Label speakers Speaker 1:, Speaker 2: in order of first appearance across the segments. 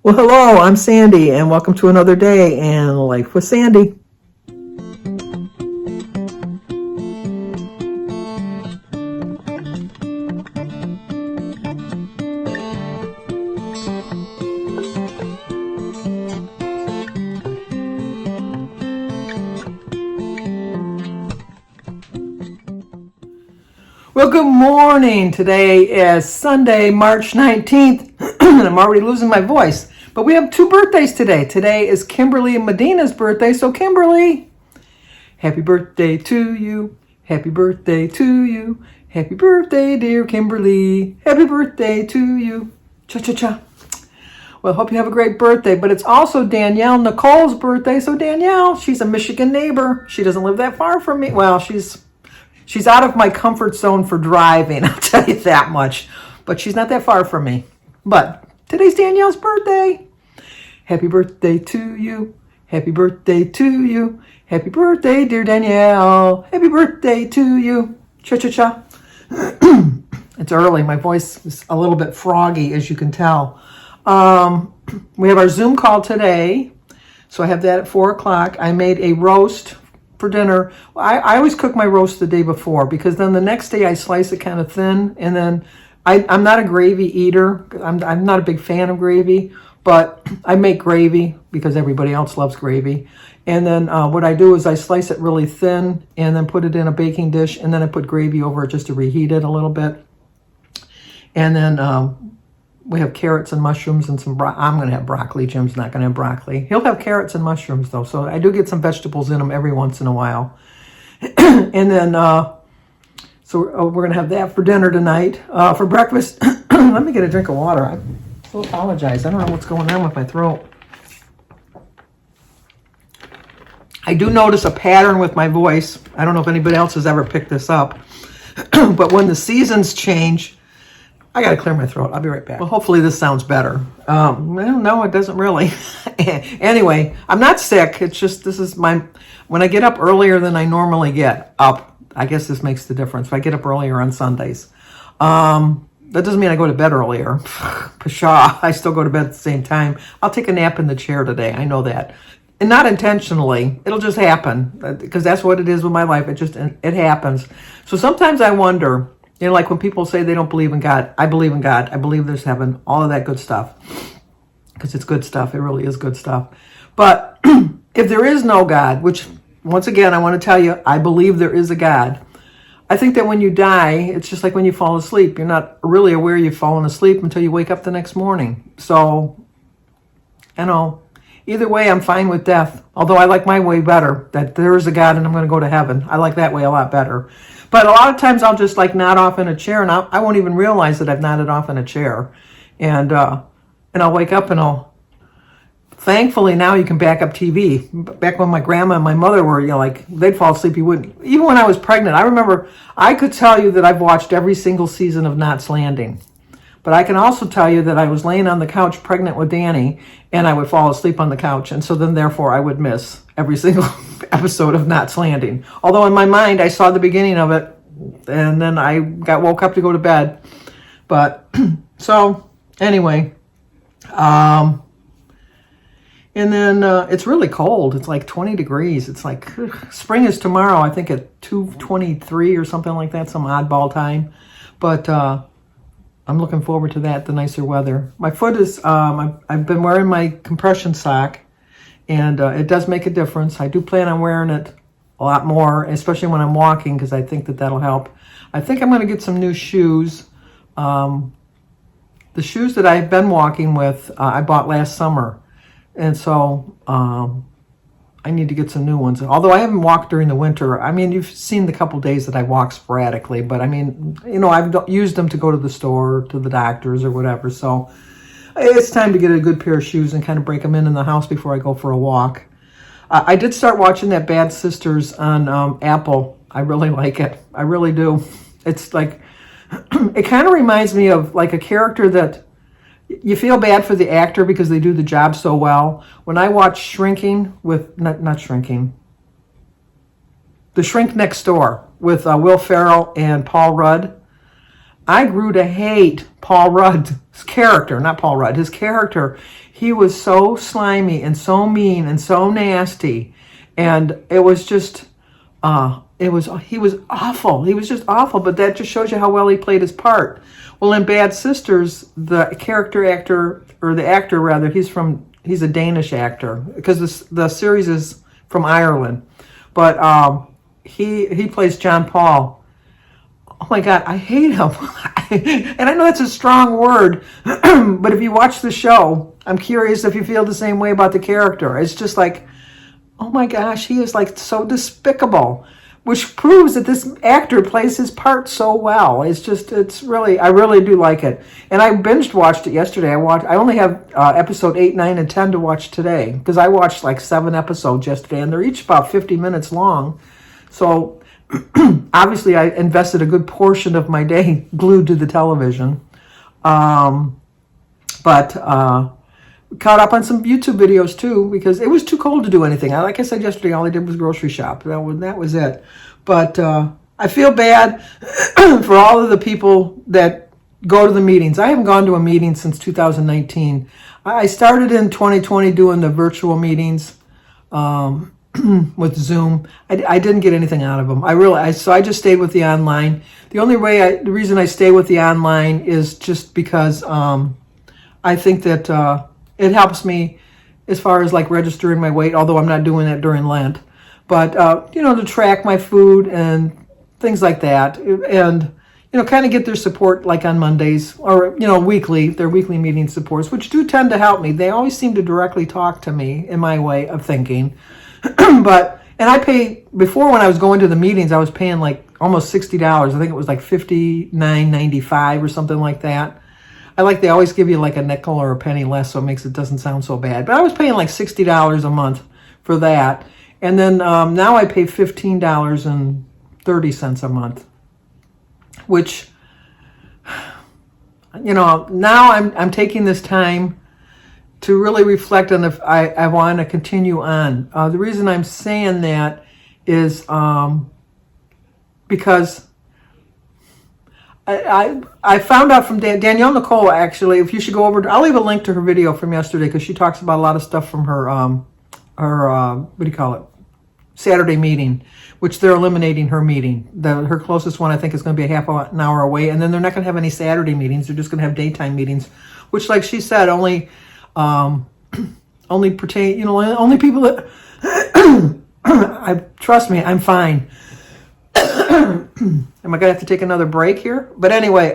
Speaker 1: Well, hello, I'm Sandy, and welcome to another day in Life with Sandy. Well, good morning. Today is Sunday, March 19th, and I'm already losing my voice. But we have two birthdays today. Today is Kimberly and Medina's birthday. So, Kimberly, happy birthday to you. Happy birthday to you. Happy birthday, dear Kimberly. Happy birthday to you. Cha-cha-cha. Well, hope you have a great birthday. But it's also Danielle Nicole's birthday. So, Danielle, she's a Michigan neighbor. She doesn't live that far from me. Well, she's out of my comfort zone for driving, I'll tell you that much. But she's not that far from me. But today's Danielle's birthday. Happy birthday to you. Happy birthday to you. Happy birthday, dear Danielle. Happy birthday to you. Cha-cha-cha. It's early. My voice is a little bit froggy, as you can tell. We have our Zoom call today. So I have that at 4 o'clock. I made a roast for dinner. I always cook my roast the day before because then the next day I slice it kind of thin, and then I'm not a gravy eater. I'm not a big fan of gravy, but I make gravy because everybody else loves gravy. And then what I do is I slice it really thin and then put it in a baking dish, and then I put gravy over it just to reheat it a little bit. And then we have carrots and mushrooms and some I'm going to have broccoli. Jim's not going to have broccoli. He'll have carrots and mushrooms, though. So I do get some vegetables in them every once in a while. And then, we're going to have that for dinner tonight. For breakfast, let me get a drink of water. I so apologize. I don't know what's going on with my throat. I do notice a pattern with my voice. I don't know if anybody else has ever picked this up. But when the seasons change, I got to clear my throat. I'll be right back. Well, hopefully this sounds better. Well, no, it doesn't really. Anyway, I'm not sick. It's just when I get up earlier than I normally get up, I guess this makes the difference. If I get up earlier on Sundays. That doesn't mean I go to bed earlier. Pshaw, I still go to bed at the same time. I'll take a nap in the chair today. I know that. And not intentionally. It'll just happen because that's what it is with my life. It happens. So sometimes I wonder, like when people say they don't believe in God, I believe in God. I believe there's heaven, all of that good stuff. Because it's good stuff. It really is good stuff. But if there is no God, which, once again, I want to tell you, I believe there is a God. I think that when you die, it's just like when you fall asleep. You're not really aware you've fallen asleep until you wake up the next morning. So, either way, I'm fine with death. Although I like my way better, that there is a God and I'm going to go to heaven. I like that way a lot better. But a lot of times I'll just nod off in a chair, and I won't even realize that I've nodded off in a chair. And I'll wake up and thankfully now you can back up TV. Back when my grandma and my mother were, they'd fall asleep, you wouldn't. Even when I was pregnant, I remember I could tell you that I've watched every single season of Knots Landing. But I can also tell you that I was laying on the couch pregnant with Danny, and I would fall asleep on the couch. And so then, therefore, I would miss every single episode of Knots Landing. Although in my mind, I saw the beginning of it, and then I woke up to go to bed. But, so, anyway. And then it's really cold. It's like 20 degrees. It's like spring is tomorrow, I think at 2:23 or something like that, some oddball time. But I'm looking forward to that, the nicer weather. My foot is, I've been wearing my compression sock, and it does make a difference. I do plan on wearing it a lot more, especially when I'm walking, because I think that'll help. I think I'm going to get some new shoes. The shoes that I've been walking with, I bought last summer. And so I need to get some new ones. Although I haven't walked during the winter. I mean, you've seen the couple days that I walk sporadically. But I mean, I've used them to go to the store, to the doctors or whatever. So it's time to get a good pair of shoes and kind of break them in the house before I go for a walk. I did start watching that Bad Sisters on Apple. I really like it. I really do. It's like, it kind of reminds me of like a character that you feel bad for the actor because they do the job so well. When I watch Shrinking with, not Shrinking, The Shrink Next Door with Will Ferrell and Paul Rudd, I grew to hate Paul Rudd character, not Paul Rudd, his character, he was so slimy and so mean and so nasty. And it was just, he was awful. He was just awful, but that just shows you how well he played his part. Well, in Bad Sisters, the actor rather, he's a Danish actor, because the series is from Ireland. But he plays John Paul. Oh my God, I hate him. And I know that's a strong word, but if you watch the show, I'm curious if you feel the same way about the character. It's just like, oh my gosh, he is like so despicable, which proves that this actor plays his part so well. I really do like it. And I watched it yesterday. I only have episode 8, 9, and 10 to watch today, because I watched like 7 episodes yesterday, and they're each about 50 minutes long. So obviously I invested a good portion of my day glued to the television. But caught up on some YouTube videos too, because it was too cold to do anything. Like I said yesterday, all I did was grocery shop. That was it. But I feel bad for all of the people that go to the meetings. I haven't gone to a meeting since 2019. I started in 2020 doing the virtual meetings with Zoom. I didn't get anything out of them. So I just stayed with the online. The reason I stay with the online is just because I think that it helps me as far as like registering my weight, although I'm not doing that during Lent. But, to track my food and things like that. And, kind of get their support like on Mondays or, weekly, their weekly meeting supports, which do tend to help me. They always seem to directly talk to me in my way of thinking. And I pay, before when I was going to the meetings, I was paying like almost $60. I think it was like $59.95 or something like that. They always give you like a nickel or a penny less, so it doesn't sound so bad. But I was paying like $60 a month for that. And then now I pay $15.30 a month, which, now I'm taking this time to really reflect on if I want to continue on. The reason I'm saying that is because I found out from Danielle Nicole, actually, if you should go over, I'll leave a link to her video from yesterday, because she talks about a lot of stuff from her Saturday meeting, which they're eliminating her meeting. Her closest one, I think, is going to be a half an hour away, and then they're not going to have any Saturday meetings. They're just going to have daytime meetings, which, like she said, only pertain, only people that trust me, I'm fine. Am I going to have to take another break here? But anyway,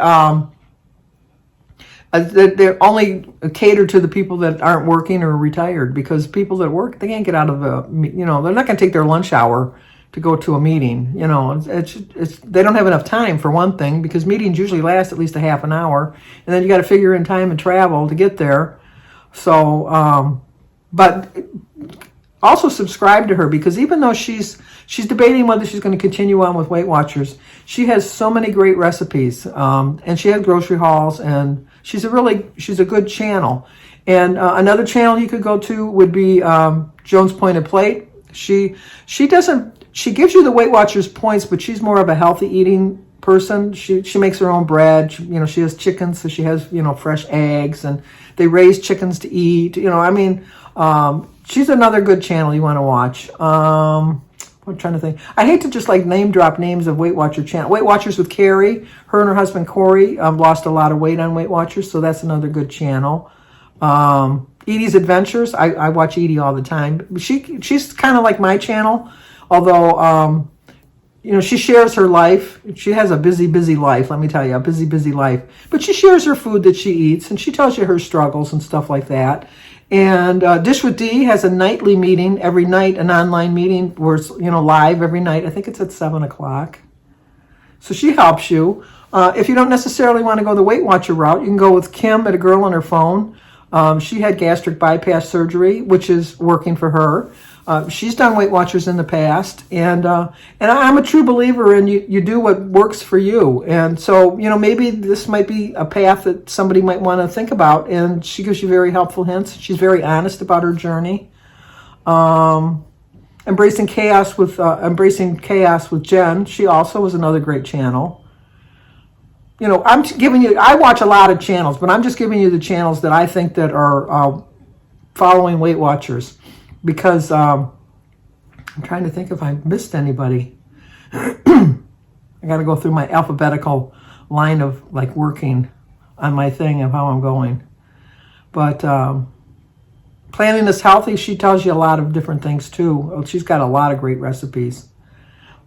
Speaker 1: they're only catered to the people that aren't working or retired, because people that work, they can't get out of they're not going to take their lunch hour to go to a meeting. They don't have enough time, for one thing, because meetings usually last at least a half an hour, and then you got to figure in time and travel to get there. So, but also subscribe to her, because even though she's debating whether she's going to continue on with Weight Watchers, she has so many great recipes, and she has grocery hauls, and she's a good channel. And another channel you could go to would be Joan's Pointed Plate. She gives you the Weight Watchers points, but she's more of a healthy eating person. She makes her own bread. She has chickens, so she has fresh eggs, and they raise chickens to eat. She's another good channel you want to watch. I'm trying to think. I hate to just like name drop names of Weight Watcher channel. Weight Watchers with Carrie. Her and her husband Corey lost a lot of weight on Weight Watchers, so that's another good channel. Edie's Adventures. I watch Edie all the time. She's kind of like my channel, although she shares her life. She has a busy life, let me tell you, a busy life. But she shares her food that she eats, and she tells you her struggles and stuff like that. And Dish with D has a nightly meeting every night, an online meeting where it's live every night. I think it's at 7:00. So she helps you. If you don't necessarily want to go the Weight Watcher route, you can go with Kim at A Girl on Her Phone. She had gastric bypass surgery, which is working for her. She's done Weight Watchers in the past, and I'm a true believer in you do what works for you. And so, maybe this might be a path that somebody might want to think about, and she gives you very helpful hints. She's very honest about her journey. Embracing Chaos with Jen. She also was another great channel. I'm giving you, I watch a lot of channels, but I'm just giving you the channels that I think that are following Weight Watchers, because I'm trying to think if I missed anybody. I got to go through my alphabetical line of like working on my thing of how I'm going. But Planning is Healthy, she tells you a lot of different things too. She's got a lot of great recipes.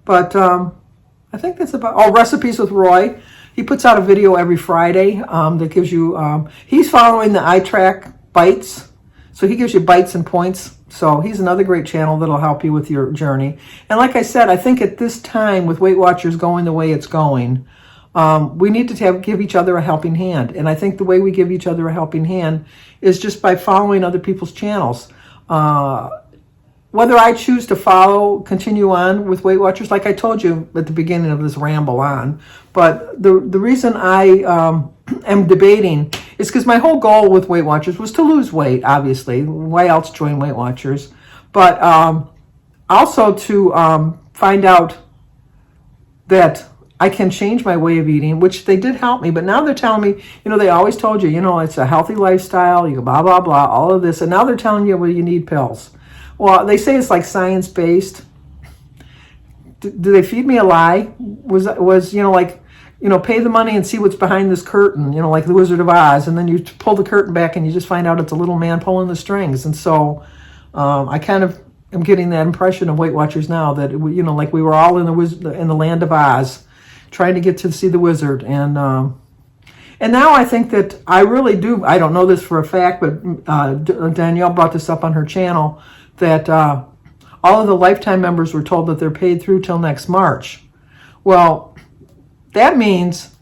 Speaker 1: But I think that's about, Recipes with Roy. He puts out a video every Friday that gives you, he's following the iTrack bites. So he gives you bites and points. So he's another great channel that'll help you with your journey. And like I said, I think at this time with Weight Watchers going the way it's going, we need to give each other a helping hand. And I think the way we give each other a helping hand is just by following other people's channels. Whether I choose to continue on with Weight Watchers, like I told you at the beginning of this ramble on, but the reason I am debating is because my whole goal with Weight Watchers was to lose weight, obviously. Why else join Weight Watchers? But also to find out that I can change my way of eating, which they did help me. But now they're telling me, they always told you, it's a healthy lifestyle, you blah, blah, blah, all of this. And now they're telling you, well, you need pills. Well, they say it's like science-based. Do they feed me a lie? Was pay the money and see what's behind this curtain, like the Wizard of Oz, and then you pull the curtain back and you just find out it's a little man pulling the strings. And so I kind of am getting that impression of Weight Watchers now that, like we were all in the land of Oz, trying to get to see the wizard. And now I think that I really do, I don't know this for a fact, but Danielle brought this up on her channel, that all of the lifetime members were told that they're paid through till next March. Well, that means,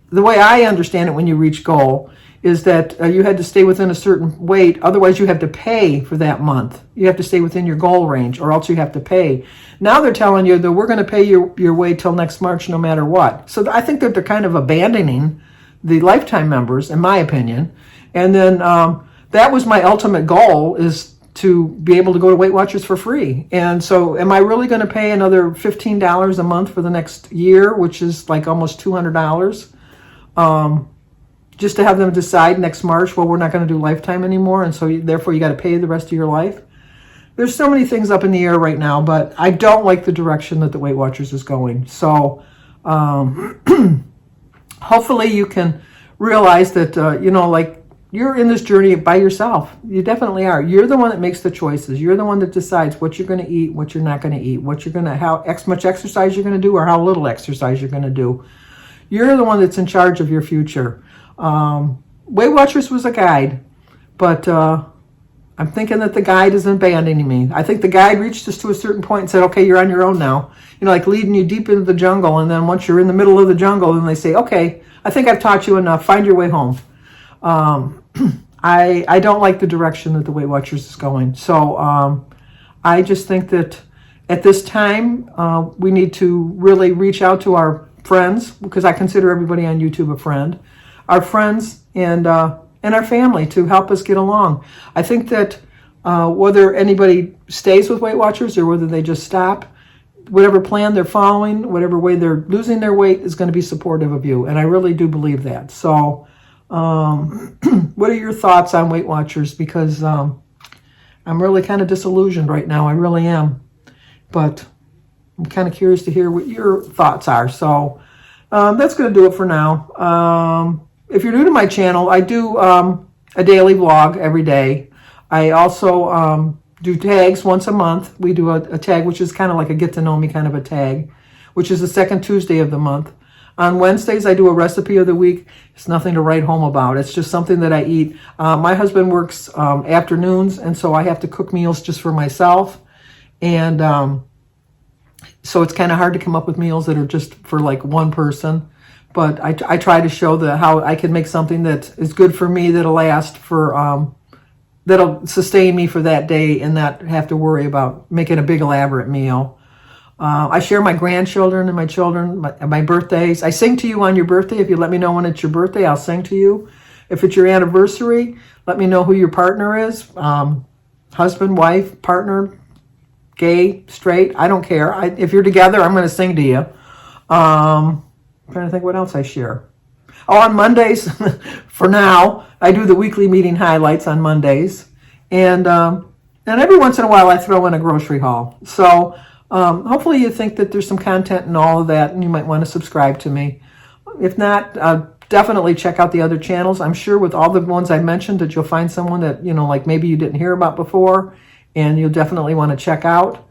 Speaker 1: the way I understand it when you reach goal, is that you had to stay within a certain weight. Otherwise, you have to pay for that month. You have to stay within your goal range, or else you have to pay. Now they're telling you that we're going to pay your way till next March no matter what. So I think that they're kind of abandoning the lifetime members, in my opinion. And then that was my ultimate goal, is to be able to go to Weight Watchers for free. And so am I really going to pay another $15 a month for the next year, which is like almost $200, just to have them decide next March, well, we're not going to do lifetime anymore, and so therefore you got to pay the rest of your life? There's so many things up in the air right now, but I don't like the direction that the Weight Watchers is going. So hopefully you can realize that, like, you're in this journey by yourself. You definitely are. You're the one that makes the choices. You're the one that decides what you're going to eat, what you're not going to eat, how much exercise you're going to do, or how little exercise you're going to do. You're the one that's in charge of your future. Weight Watchers was a guide, but I'm thinking that the guide is abandoning me. I think the guide reached us to a certain point and said, okay, you're on your own now. Like leading you deep into the jungle, and then once you're in the middle of the jungle, then they say, okay, I think I've taught you enough. Find your way home. I don't like the direction that the Weight Watchers is going. So I just think that at this time, we need to really reach out to our friends, because I consider everybody on YouTube a friend, our friends and our family, to help us get along. I think that whether anybody stays with Weight Watchers or whether they just stop, whatever plan they're following, whatever way they're losing their weight, is going to be supportive of you. And I really do believe that. So what are your thoughts on Weight Watchers? Because I'm really kind of disillusioned right now. I really am. But I'm kind of curious to hear what your thoughts are. So that's going to do it for now. If you're new to my channel, I do a daily vlog every day. I also do tags once a month. We do a tag, which is kind of like a get to know me kind of a tag, which is the second Tuesday of the month. On Wednesdays, I do a recipe of the week. It's nothing to write home about. It's just something that I eat. My husband works afternoons, and so I have to cook meals just for myself. And so it's kind of hard to come up with meals that are just for like one person. But I try to show how I can make something that is good for me, that'll last for, that'll sustain me for that day, and not have to worry about making a big elaborate meal. I share my grandchildren and my children, my birthdays. I sing to you on your birthday. If you let me know when it's your birthday, I'll sing to you. If it's your anniversary, let me know who your partner is. Husband, wife, partner, gay, straight, I don't care. If you're together, I'm going to sing to you. I'm trying to think what else I share. Oh, on Mondays, for now, I do the weekly meeting highlights on Mondays. And every once in a while, I throw in a grocery haul. So hopefully you think that there's some content in all of that, and you might want to subscribe to me. If not, definitely check out the other channels. I'm sure with all the ones I mentioned that you'll find someone that, like maybe you didn't hear about before, and you'll definitely want to check out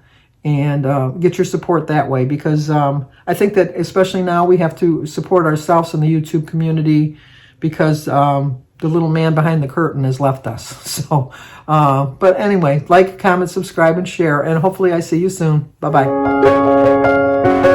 Speaker 1: and get your support that way, because I think that especially now we have to support ourselves in the YouTube community, because the little man behind the curtain has left us. So, but anyway, like, comment, subscribe, and share, and hopefully I see you soon. Bye-bye.